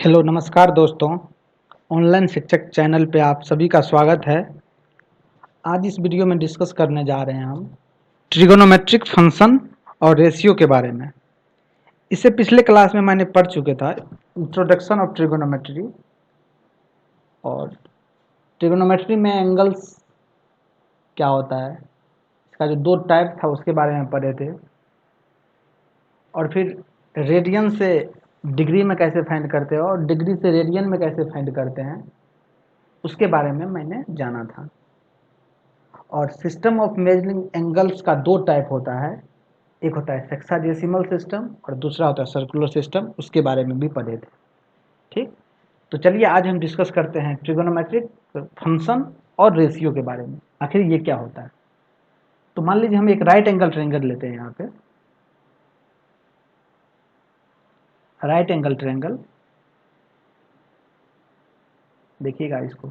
Hello नमस्कार दोस्तों। Online शिक्षक चैनल पे आप सभी का स्वागत है। आज इस वीडियो में डिस्कस करने जा रहे हैं हम ट्रिगोनोमेट्रिक फंक्शन और रेशियो के बारे में। इससे पिछले क्लास में मैंने पढ़ चुके था इंट्रोडक्शन ऑफ ट्रिगोनोमेट्री, और ट्रिगोनोमेट्री में एंगल्स क्या होता है, इसका जो दो टाइप था उसके बारे में पढ़े थे, और फिर रेडियन से डिग्री में कैसे फाइंड करते हैं और डिग्री से रेडियन में कैसे फाइंड करते हैं उसके बारे में मैंने जाना था। और सिस्टम ऑफ मेजरिंग एंगल्स का दो टाइप होता है, एक होता है सेक्साडेसिमल सिस्टम और दूसरा होता है सर्कुलर सिस्टम, उसके बारे में भी पढ़े थे। ठीक, तो चलिए आज हम डिस्कस करते हैं ट्रिगोनोमेट्रिक फंक्शन और रेशियो के बारे में, आखिर ये क्या होता है। तो मान लीजिए हम एक राइट एंगल ट्रायंगल लेते हैं। यहाँ पे राइट एंगल ट्रायंगल देखिएगा इसको।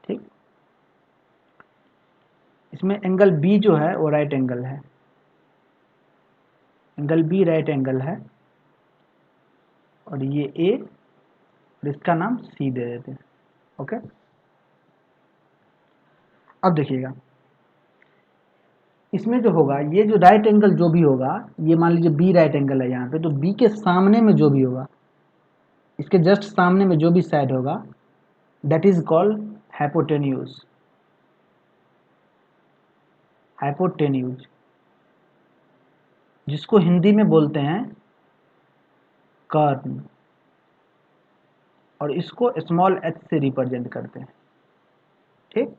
ठीक, इसमें एंगल बी जो है वो राइट एंगल है, एंगल बी राइट एंगल है, और ये ए और इसका नाम सी दे देते हैं। ओके, अब देखिएगा इसमें जो होगा, ये जो राइट एंगल जो भी होगा, ये मान लीजिए बी राइट एंगल है यहाँ पे, तो बी के सामने में जो भी होगा, इसके जस्ट सामने में जो भी साइड होगा, that is called hypotenuse. Hypotenuse जिसको हिंदी में बोलते हैं कर्न, और इसको स्मॉल एच से रिप्रेजेंट करते हैं। ठीक,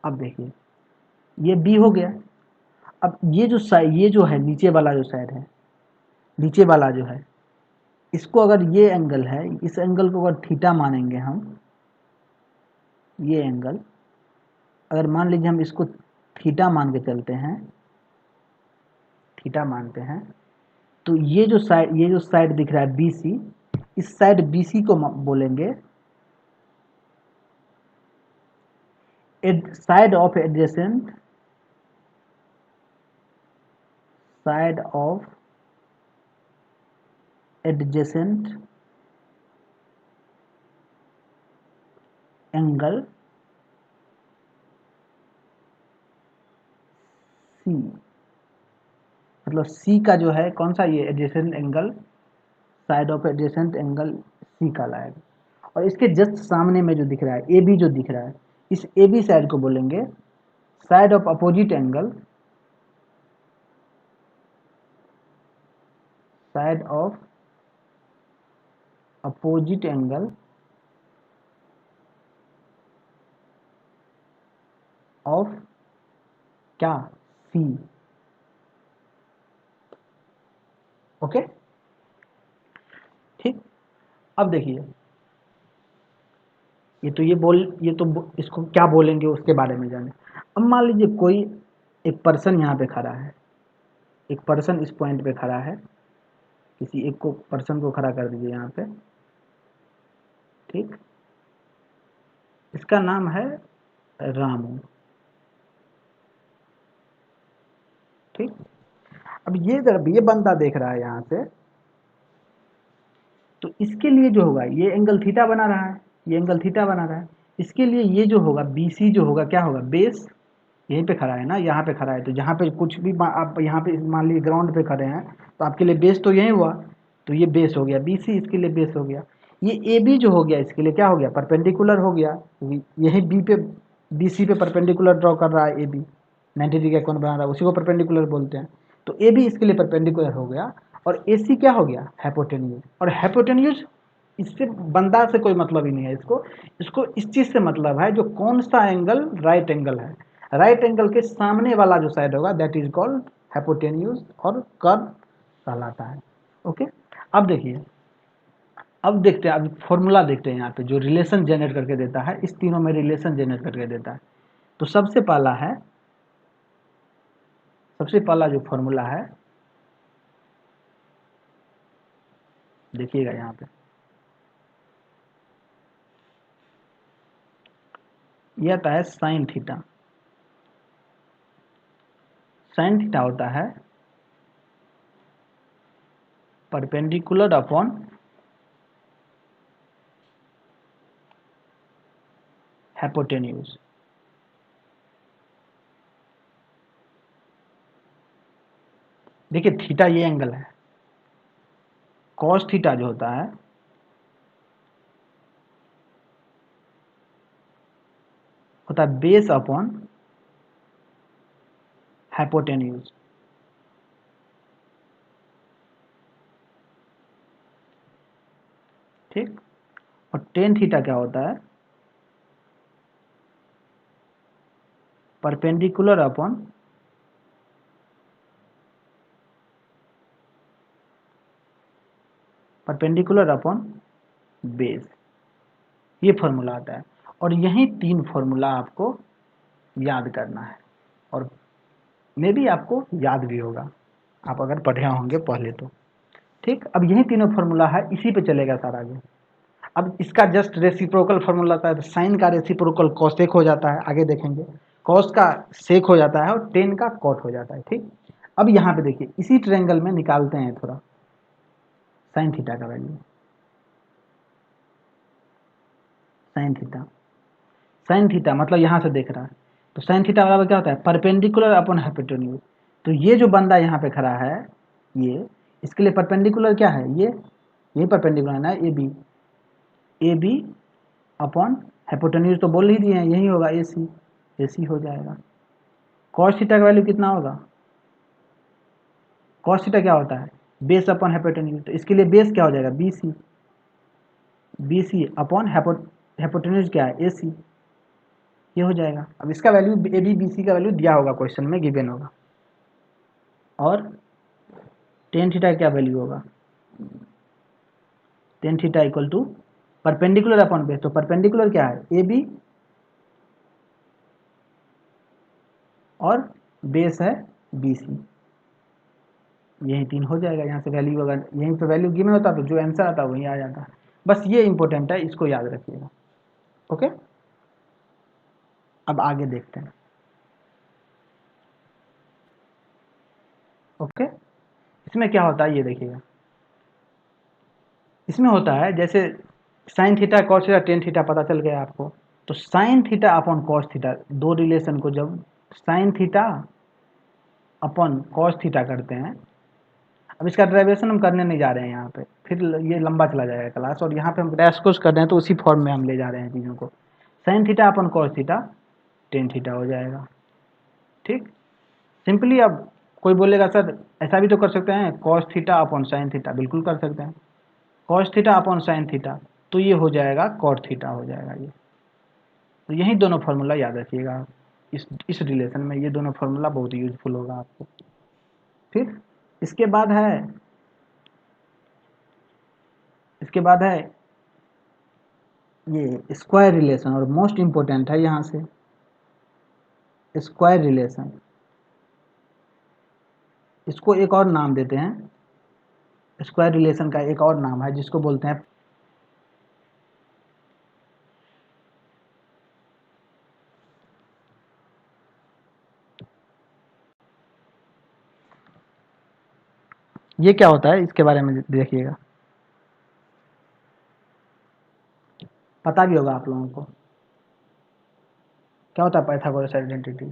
अब देखिए ये बी हो गया। अब ये जो साइड, ये जो है नीचे वाला जो साइड है, नीचे वाला जो है, इसको अगर ये एंगल है, इस एंगल को अगर थीटा मानेंगे हम, ये एंगल अगर मान लीजिए हम इसको थीटा मान के चलते हैं, थीटा मानते हैं, तो ये जो साइड दिख रहा है BC, इस साइड BC को बोलेंगे side of adjacent, side of adjacent angle C। मतलब C का जो है कौन सा, ये adjacent angle, side of adjacent angle C का लाएगा। और इसके जस्ट सामने में जो दिख रहा है AB, जो दिख रहा है, इस AB साइड को बोलेंगे side of opposite angle, side of opposite angle of क्या, C। ओके, ठीक, अब देखिए ये तो इसको क्या बोलेंगे उसके बारे में जाने। अब मान लीजिए कोई एक पर्सन यहाँ पे खड़ा है, एक पर्सन इस पॉइंट पे खड़ा है, किसी एक को पर्सन को खड़ा कर दीजिए यहाँ पे। ठीक, इसका नाम है रामू। ठीक, अब ये जब ये बंदा देख रहा है यहाँ से, तो इसके लिए जो होगा, ये एंगल थीटा बना रहा है, ये एंगल थीटा बना रहा है, इसके लिए ये जो होगा BC जो होगा, क्या होगा, बेस। यहीं पे खड़ा है ना, यहाँ पे खड़ा है, तो जहाँ पे कुछ भी आप यहाँ पे मान लीजिए ग्राउंड पे खड़े हैं, तो आपके लिए बेस तो यही हुआ, तो ये बेस हो गया BC, इसके लिए बेस हो गया। ये AB जो हो गया, इसके लिए क्या हो गया, परपेंडिकुलर हो गया, यही बी पे BC पे परपेंडिकुलर ड्रॉ कर रहा है AB, 90 डिग्री का कोण बना रहा है, उसी को परपेंडिकुलर बोलते हैं। तो AB इसके लिए परपेंडिकुलर हो गया, और AC क्या हो गया, हाइपोटेन्यूज। और हाइपोटेन्यूज इससे बंदा से कोई मतलब ही नहीं है, इसको इसको इस चीज से मतलब है, जो कौन सा एंगल राइट एंगल है, राइट एंगल के सामने वाला जो साइड होगा, दैट इज कॉल्ड हाइपोटेन्यूज, और कर्व कहलाता है। ओके, अब देखिए, अब देखते हैं, अब फॉर्मूला देखते हैं यहाँ पे, जो रिलेशन जनरेट करके देता है, इस तीनों में रिलेशन जनरेट करके देता है। तो सबसे पहला जो फॉर्मूला है, देखिएगा यहाँ पे, ये आता है साइन थीटा। साइन थीटा होता है परपेंडिकुलर अपॉन हाइपोटेन्यूज। देखिए थीटा ये एंगल है, कॉस थीटा जो होता है बेस अपॉन हाइपोटेन्यूज। ठीक। और टेन थीटा क्या होता है, परपेंडिकुलर अपॉन बेस। ये फॉर्मूला आता है और यही तीन फॉर्मूला आपको याद करना है और मे भी आपको याद भी होगा, आप अगर पढ़े होंगे पहले तो। ठीक, अब यही तीनों फॉर्मूला है, इसी पे चलेगा सारा आगे। अब इसका जस्ट रेसिप्रोकल फॉर्मूला था, साइन का रेसिप्रोकल कॉसेक हो जाता है, आगे देखेंगे। कॉस का सेक हो जाता है और टेन का कॉट हो जाता है। ठीक, अब यहाँ पे देखिए इसी ट्रायंगल में निकालते हैं थोड़ा साइन थीटा का वैल्यू। साइन थीटा मतलब यहाँ से देख रहा है तो साइन थीटा बराबर क्या होता है, परपेंडिकुलर अपॉन हाइपोटेन्यूज। तो ये जो बंदा यहाँ पे खड़ा है, ये इसके लिए परपेंडिकुलर क्या है, ये परपेंडिकुलर है ना, ए बी अपॉन हाइपोटेन्यूज तो बोल ही दिए हैं, यही होगा ए सी हो जाएगा। कॉस थीटा का वैल्यू कितना होगा, कॉस थीटा क्या होता है, बेस अपॉन हाइपोटेन्यूज। तो इसके लिए बेस क्या हो जाएगा, बी सी अपॉन हाइपोटेन्यूज क्या है, ए सी। ये हो जाएगा। अब इसका value A B B C का वैल्यू दिया होगा, क्वेश्चन में गिवन होगा। और टेन थीटा क्या वैल्यू होगा, tan theta equal to perpendicular upon base. तो परपेंडिकुलर क्या है, ए बी और बेस है बी सी। यही तीन हो जाएगा। यहाँ से वैल्यू अगर यहीं पे वैल्यू गिवन होता तो जो आंसर आता वही आ जाता। बस ये इंपॉर्टेंट है, इसको याद रखिएगा। ओके, अब आगे देखते हैं। ओके, इसमें क्या होता है ये देखिएगा। इसमें होता है जैसे sign theta cos theta tan theta पता चल गया आपको, तो sign theta upon cos theta, दो रिलेशन को जब sign theta upon cos theta करते हैं, अब इसका डेरिवेशन हम करने नहीं जा रहे हैं यहाँ पे, फिर ये लंबा चला जाएगा क्लास, और यहाँ पे हम क्रैश कोर्स कर रहे हैं तो उसी फॉर्म में हम ले जा रहे हैं चीज़ों को। Sign theta upon cos theta tan theta हो जाएगा। ठीक, सिंपली अब कोई बोलेगा सर ऐसा भी तो कर सकते हैं, cos theta upon sine theta, बिल्कुल कर सकते हैं। Cos theta upon sine theta तो ये हो जाएगा कॉट थीटा हो जाएगा ये। तो यही दोनों फार्मूला याद रखिएगा आप, इस रिलेशन में ये दोनों फार्मूला बहुत यूजफुल होगा आपको। फिर इसके बाद है ये स्क्वायर रिलेशन, और मोस्ट इंपॉर्टेंट है यहाँ से स्क्वायर रिलेशन। इसको एक और नाम देते हैं, स्क्वायर रिलेशन का एक और नाम है जिसको बोलते हैं ये क्या होता है, इसके बारे में देखिएगा, पता भी होगा आप लोगों को क्या होता है पाइथागोरस आइडेंटिटी।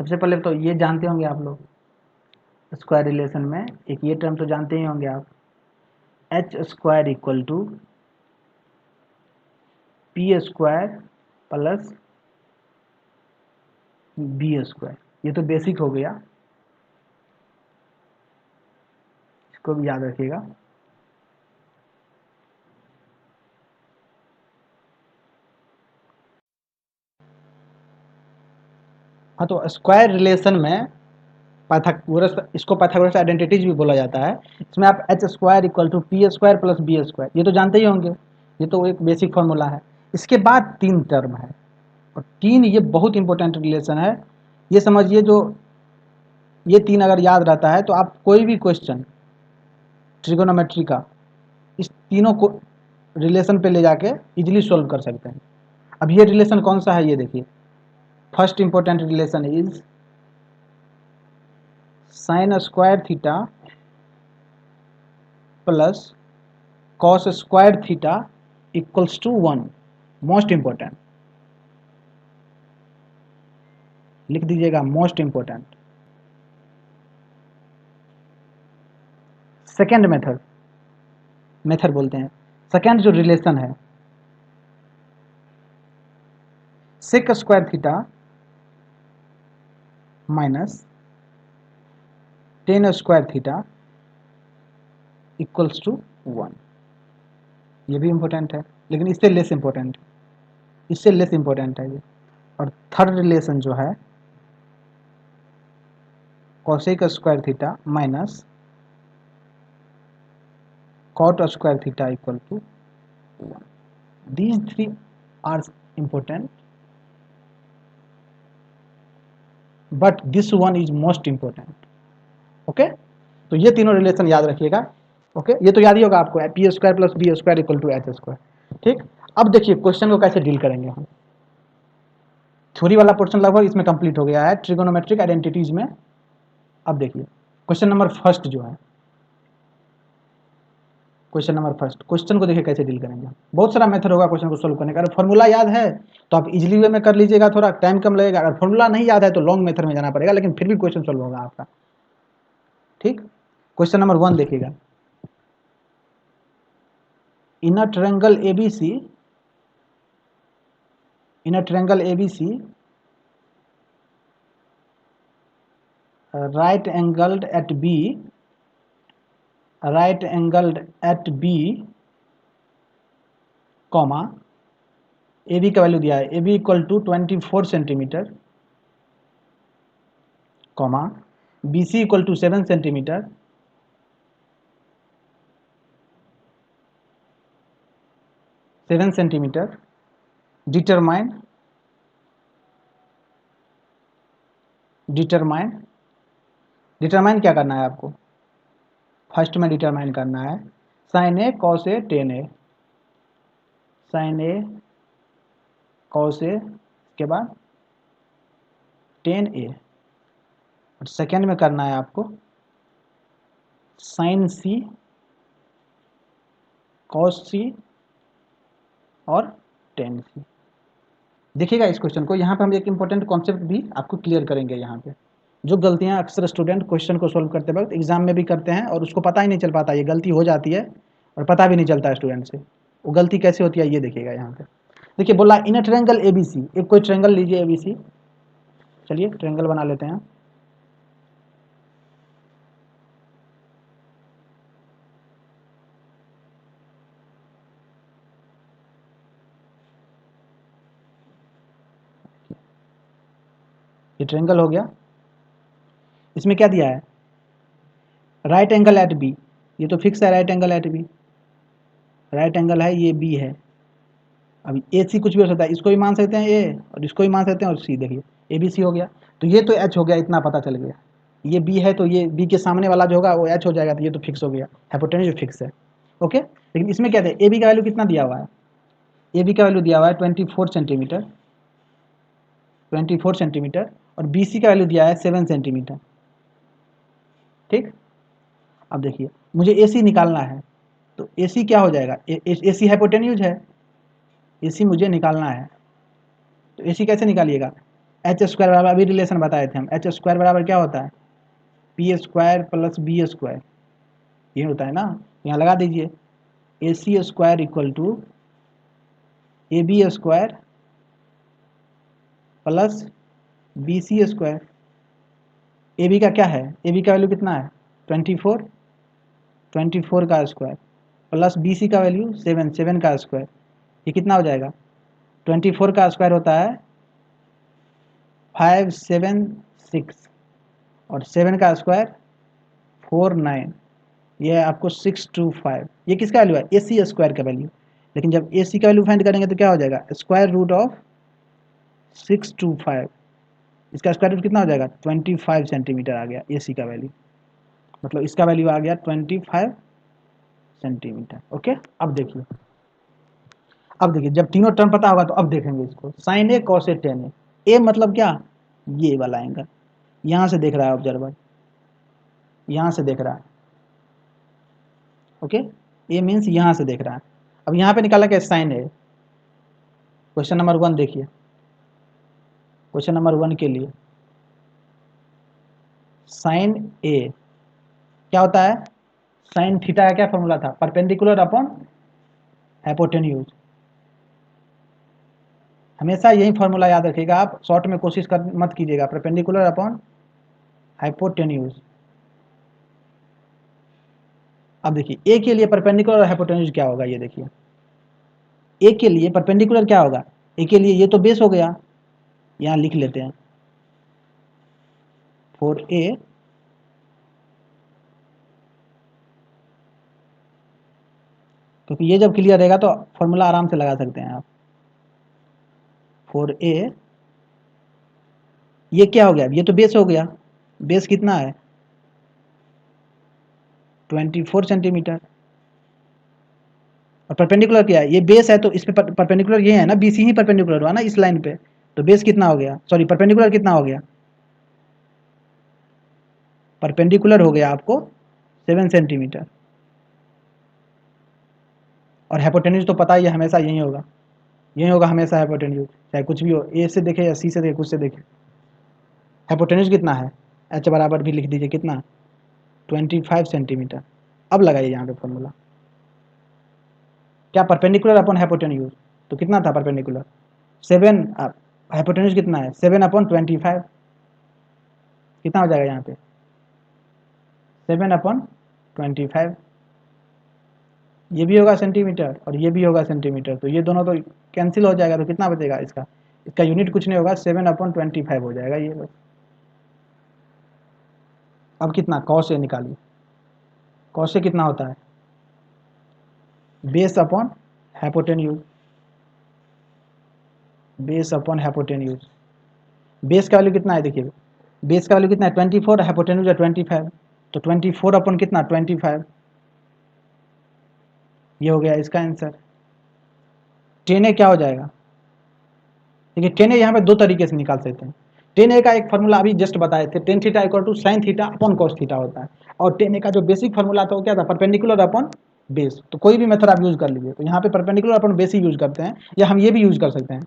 सबसे पहले तो ये जानते होंगे आप लोग, स्क्वायर रिलेशन में एक ये टर्म तो जानते ही होंगे आप, H square equal to P square plus B square. ये तो बेसिक हो गया, इसको भी याद रखिएगा। हाँ, तो स्क्वायर रिलेशन में पाइथागोरस, इसको पाइथागोरस आइडेंटिटीज भी बोला जाता है। इसमें आप H square equal to P square plus B square, ये तो जानते ही होंगे, ये तो एक बेसिक फॉर्मूला है। इसके बाद तीन टर्म है, और तीन ये बहुत इंपॉर्टेंट रिलेशन है। ये समझिए जो ये तीन अगर याद रहता है तो आप कोई भी क्वेश्चन ट्रिगोनोमेट्री का इस तीनों को रिलेशन पे ले जाके इजीली सॉल्व कर सकते हैं। अब ये रिलेशन कौन सा है, ये देखिए। First important relation is sine square theta plus cos square theta equals to 1। Most important, लिख दीजिएगा मोस्ट इंपॉर्टेंट। सेकेंड मेथड बोलते हैं। सेकेंड जो रिलेशन है, sec square theta minus tan square theta equals to 1। ये भी इंपॉर्टेंट है, लेकिन इससे लेस इंपॉर्टेंट है, इससे लेस इंपॉर्टेंट है ये। और थर्ड रिलेशन जो है cosec square theta minus cot square theta equal to 1। These three are important, but this one is most important. Okay, तो ये तीनों रिलेशन याद रखिएगा। ओके, ये तो याद ही होगा आपको, P square plus B square equal to H square. ठीक, अब देखिए क्वेश्चन को कैसे डील करेंगे हम। थ्योरी वाला पोर्शन लगभग इसमें कंप्लीट हो गया है ट्रिगोनोमेट्रिक आइडेंटिटीज में। अब देखिए क्वेश्चन नंबर फर्स्ट जो है, क्वेश्चन नंबर फर्स्ट, क्वेश्चन को देखिए कैसे डील करेंगे। बहुत सारा मेथड होगा क्वेश्चन को सोल्व करने का। अगर फॉर्मूला याद है तो आप इजीली वे में कर लीजिएगा, थोड़ा टाइम कम लगेगा। अगर फॉर्मूला नहीं याद है तो लॉन्ग मेथड में जाना पड़ेगा, लेकिन फिर भी क्वेश्चन सोल्व होगा आपका। ठीक, क्वेश्चन नंबर 1 देखिएगा। In a triangle ABC, in a triangle ABC right angled at B, right angled at B, comma A B का वैल्यू दिया है A B equal to 24 centimetre, comma B C equal to 7 centimetre, 7 centimetre. Determine, determine, determine क्या करना है आपको, first में determine करना है sine A cos A tan A, sine A cos A के बाद टेन ए। और सेकेंड में करना है आपको साइन सी कॉस सी और टेन सी। देखिएगा इस क्वेश्चन को, यहाँ पे हम एक इंपॉर्टेंट कॉन्सेप्ट भी आपको क्लियर करेंगे। यहाँ पे जो गलतियाँ अक्सर स्टूडेंट क्वेश्चन को सोल्व करते वक्त एग्जाम में भी करते हैं और उसको पता ही नहीं चल पाता, ये गलती हो जाती है और पता भी नहीं चलता है स्टूडेंट से, वो गलती कैसे होती है ये देखिएगा। यहाँ पे देखिए बोला इन अ ट्रायंगल एबीसी, एक कोई ट्रायंगल लीजिए एबीसी। चलिए ट्रायंगल बना लेते हैं। ये ट्रायंगल हो गया। इसमें क्या दिया है, राइट एंगल एट बी, ये तो फिक्स है right angle at B, right angle है ये बी है। अब ए सी कुछ भी हो सकता है, इसको भी मान सकते हैं ए और इसको भी मान सकते हैं और सी। देखिए ए बी सी हो गया, तो ये तो एच हो गया, इतना पता चल गया। ये बी है तो ये बी के सामने वाला जो होगा वो एच हो जाएगा, तो ये तो फिक्स हो गया, हाइपोटेन्यूज जो फिक्स है। ओके, लेकिन इसमें क्या है, ए बी का वैल्यू कितना दिया हुआ है, ए बी का वैल्यू दिया हुआ है 24 सेंटीमीटर, 24 सेंटीमीटर। और बी सी का वैल्यू दिया है 7 सेंटीमीटर। ठीक, अब देखिए मुझे ए सी निकालना है, तो ए सी क्या हो जाएगा, ए सी हाइपोटेन्यूज है, ए सी मुझे निकालना है। तो ए सी कैसे निकालिएगा, एच स्क्वायर बराबर, अभी रिलेशन बताए थे हम, एच स्क्वायर बराबर क्या होता है, P square plus B square, ये होता है ना। यहाँ लगा दीजिए A C square equal to A B square plus B C square. A B का क्या है, ए बी का वैल्यू कितना है 24, 24 का स्क्वायर प्लस बी सी का वैल्यू 7, 7 का स्क्वायर। ये कितना हो जाएगा, 24 का स्क्वायर होता है 576 और 7 का स्क्वायर 49, ये है आपको 625। ये किसका वैल्यू है, ए सी स्क्वायर का वैल्यू। लेकिन जब ए सी का वैल्यू फाइंड करेंगे तो क्या हो जाएगा, स्क्वायर रूट ऑफ 625, इसका स्क्वायर रूट कितना हो जाएगा 25 सेंटीमीटर आ गया ए सी का वैल्यू। मतलब इसका वैल्यू आ गया 25 सेंटीमीटर। ओके, अब देखिए जब तीनों टर्म पता होगा तो अब देखेंगे इसको। Sign A cos A tan ए। ए मतलब क्या, ये वाला एंगल, यहां से देख रहा है ऑब्जर्वर, यहां से देख रहा है। ओके, ए मीन्स यहां से देख रहा है। अब यहां पे निकाला क्या, साइन ए। क्वेश्चन नंबर 1 देखिए, क्वेश्चन नंबर 1 के लिए साइन ए क्या होता है, साइन थीटा का क्या फॉर्मूला था, परपेंडिकुलर अपॉन हाइपोटेन्यूज। हमेशा यही फॉर्मूला याद रखिएगा आप, शॉर्ट में कोशिश कर मत कीजिएगा, परपेंडिकुलर अपॉन हाइपोटेन्यूज। अब देखिए ए के लिए परपेंडिकुलर और हाइपोटेन्यूज क्या होगा, ये देखिए ए के लिए परपेंडिकुलर क्या होगा, ए के लिए ये तो बेस हो गया, यहां लिख लेते हैं 4a क्योंकि ये जब क्लियर रहेगा तो फॉर्मूला आराम से लगा सकते हैं आप। 4a ये क्या हो गया, ये तो बेस हो गया, बेस कितना है 24 सेंटीमीटर, और परपेंडिकुलर क्या है, ये बेस है तो इस पे परपेंडिकुलर ये है ना, बीसी ही परपेंडिकुलर हुआ ना इस लाइन पे, तो बेस कितना हो गया, सॉरी परपेंडिकुलर कितना हो गया, परपेंडिकुलर हो गया आपको 7 सेंटीमीटर। और हाइपोटेन्यूज तो पता ही है हमेशा यही होगा, यही होगा हमेशा हाइपोटेन्यूज, चाहे कुछ भी हो, ए से देखे या सी से देखे, कुछ से देखे। हाइपोटेन्यूज कितना है, एच बराबर भी लिख दीजिए कितना 25 सेंटीमीटर। अब लगाइए यहाँ पे फॉर्मूला, क्या परपेंडिकुलर अपॉन हाइपोटेन्यूज, तो कितना था परपेंडिकुलर 7, हाइपोटेन्यूज कितना है 7/25, कितना हो जाएगा यहाँ पे 7/25, ये भी होगा सेंटीमीटर और ये भी होगा सेंटीमीटर, तो ये दोनों तो कैंसिल हो जाएगा, तो कितना बचेगा इसका, इसका यूनिट कुछ नहीं होगा 7/25 हो जाएगा ये बस। अब कितना कॉस ए निकालिए, कॉस ए कितना होता है base upon hypotenuse, base upon hypotenuse. Base का वैल्यू कितना है देखिए, बेस का वैल्यू कितना है 24, हाइपोटेन्यूज है 25, तो 24 अपॉन कितना 25, ये हो गया इसका आंसर। 10a क्या हो जाएगा, देखिए 10a यहाँ पे दो तरीके से निकाल सकते हैं। 10a का एक फॉर्मूला अभी जस्ट बताए थे, tan theta equal to sine theta upon cos theta होता है, और 10a का जो बेसिक फॉर्मूला था वो क्या था, परपेंडिकुलर अपॉन बेस। तो कोई भी मेथड आप यूज कर लीजिए, तो यहाँ पे परपेंडिकुलर अपॉन बेस ही यूज करते हैं, या हम ये भी यूज कर सकते हैं,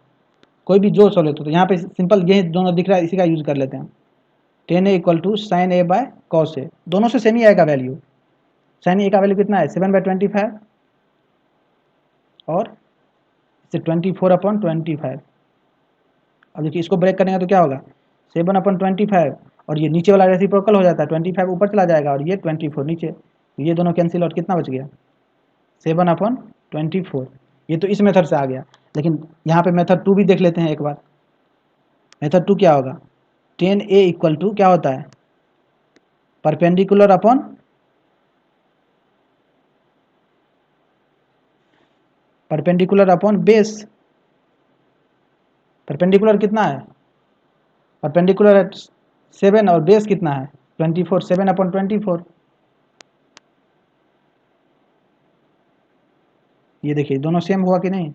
कोई भी जो सॉल्व तो यहाँ पे सिंपल ये दोनों दिख रहा है, इसी का यूज कर लेते हैं। 10a equal to sine A by cos A, दोनों से सेम ही आएगा वैल्यू। साइन ए का वैल्यू कितना है 7/25, और इसे 24/25। अब देखिए इसको ब्रेक करेंगे तो क्या होगा 7/25, और ये नीचे वाला रेसिप्रोकल हो जाता है, 25 ऊपर चला जाएगा और ये 24 नीचे, तो ये दोनों कैंसिल, और कितना बच गया 7/24। ये तो इस मेथड से आ गया, लेकिन यहाँ पे मेथड 2 भी देख लेते हैं एक बार। मेथड 2 क्या होगा, 10a इक्वल टू क्या होता है परपेंडिकुलर अपॉन बेस। परपेंडिकुलर कितना है, परपेंडिकुलर 7 और बेस कितना है 24, 7/24। ये देखिए दोनों सेम हुआ कि नहीं,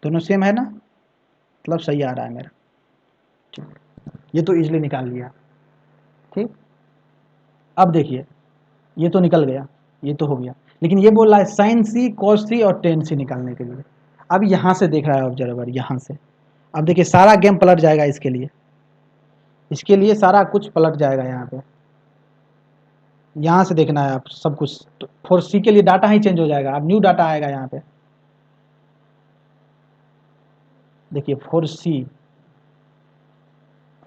दोनों सेम है ना, मतलब सही आ रहा है मेरा, ठीक, ये तो इजीली निकाल लिया। ठीक, अब देखिए ये तो निकल गया, ये तो हो गया, लेकिन ये बोल रहा है साइन सी कॉस सी और टेन सी निकालने के लिए। अब यहाँ से देख रहा है ऑब्जर्वर, यहाँ से, अब देखिए सारा गेम पलट जाएगा इसके लिए, इसके लिए सारा कुछ पलट जाएगा यहाँ पे, यहाँ से देखना है आप सब कुछ, तो 4C के लिए डाटा ही चेंज हो जाएगा, अब न्यू डाटा आएगा यहाँ पे। देखिए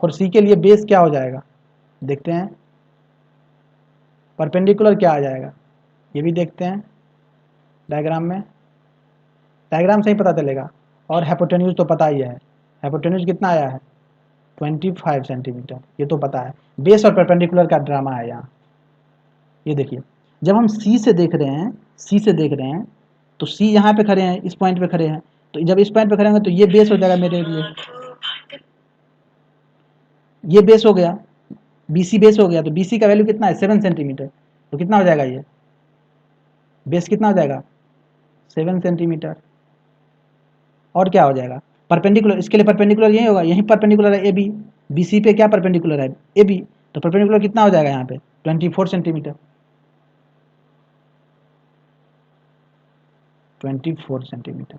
4C के लिए बेस क्या हो जाएगा देखते हैं, परपेंडिकुलर क्या आ जाएगा ये भी देखते हैं डायग्राम में, डायग्राम से ही पता चलेगा। और हाइपोटेन्यूज तो पता ही है, हाइपोटेन्यूज कितना आया है 25 सेंटीमीटर, ये तो पता है। बेस और परपेंडिकुलर का ड्रामा है यहाँ, ये देखिए जब हम सी से देख रहे हैं, सी से देख रहे हैं, तो सी यहाँ पे खड़े हैं, इस पॉइंट पे खड़े हैं, तो जब इस पॉइंट पे खड़े होंगे तो ये बेस हो जाएगा मेरे लिए, ये बेस हो गया, बीसी बेस हो गया, तो बीसी का वैल्यू कितना है 7 सेंटीमीटर, तो कितना हो जाएगा ये बेस कितना हो जाएगा 7 सेंटीमीटर। और क्या हो जाएगा परपेंडिकुलर, इसके लिए परपेंडिकुलर यही होगा, यही परपेंडिकुलर है ए बी, बी सी पे क्या परपेंडिकुलर है ए बी, तो परपेंडिकुलर कितना हो जाएगा यहाँ पे 24 सेंटीमीटर, 24 सेंटीमीटर।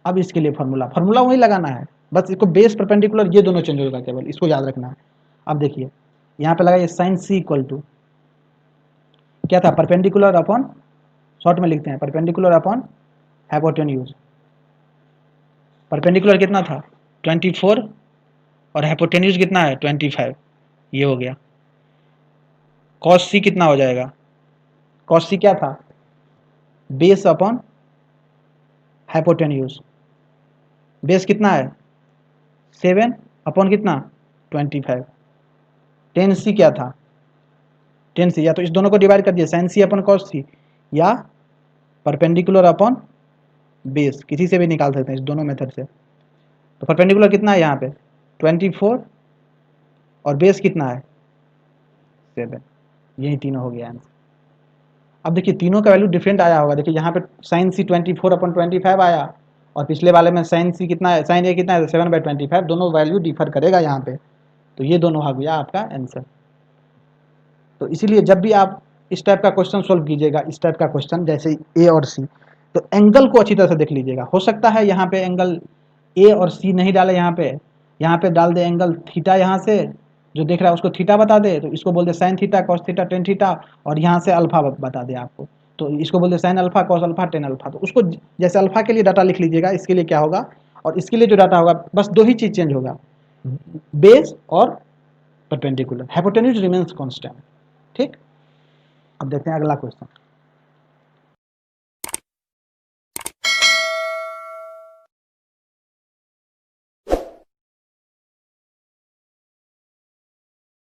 अब इसके लिए फार्मूला वही लगाना है, बस इसको बेस परपेंडिकुलर ये दोनों चेंज होगा, केवल इसको याद रखना है। अब देखिए यहाँ पे लगाइए साइन सी इक्वल टू क्या था परपेंडिकुलर अपॉन, शॉर्ट में लिखते हैं परपेंडिकुलर अपॉन हाइपोटेन्यूज। परपेंडिकुलर कितना था 24 और हाइपोटेन्यूज कितना है 25, ये हो गया। कॉस सी कितना हो जाएगा, कॉस सी क्या था बेस अपॉन हाइपोटेन्यूज, बेस कितना है 7 अपॉन कितना 25, टेन सी क्या था टेन सी, या तो इस दोनों को डिवाइड कर दिए साइन सी अपॉन कॉस सी, या परपेंडिकुलर अपॉन बेस, किसी से भी निकाल सकते हैं इस दोनों मेथड से। तो परपेंडिकुलर कितना है यहाँ पे 24 और बेस कितना है 7, यही तीनों हो गया आंसर। अब देखिए तीनों का वैल्यू डिफरेंट आया होगा, देखिए यहाँ पे साइन सी 24 अपॉन 25 आया, और पिछले वाले में साइन सी कितना है, साइन ए कितना है 7/25, दोनों वैल्यू डिफर करेगा यहाँ पे, तो ये दोनों आ गया आपका आंसर। तो इसीलिए जब भी आप इस टाइप का क्वेश्चन सोल्व कीजिएगा, इस टाइप का क्वेश्चन जैसे ए और सी, तो एंगल को अच्छी तरह से देख लीजिएगा। हो सकता है यहाँ पे एंगल ए और सी नहीं डाले, यहाँ पे डाल दे एंगल थीटा, यहाँ से जो देख रहा है उसको थीटा बता दे, तो इसको बोल दे sine theta cos theta tan theta, और यहाँ से अल्फा बता दे आपको, तो इसको बोल दे sine alpha cos alpha tan alpha. तो उसको जैसे अल्फा के लिए डाटा लिख लीजिएगा, इसके लिए क्या होगा, और इसके लिए जो डाटा होगा बस दो ही चीज़ चेंज होगा, बेस और परपेंडिकुलर, हाइपोटेन्यूज रिमेन्स कांस्टेंट। ठीक, अब देखते हैं अगला क्वेश्चन।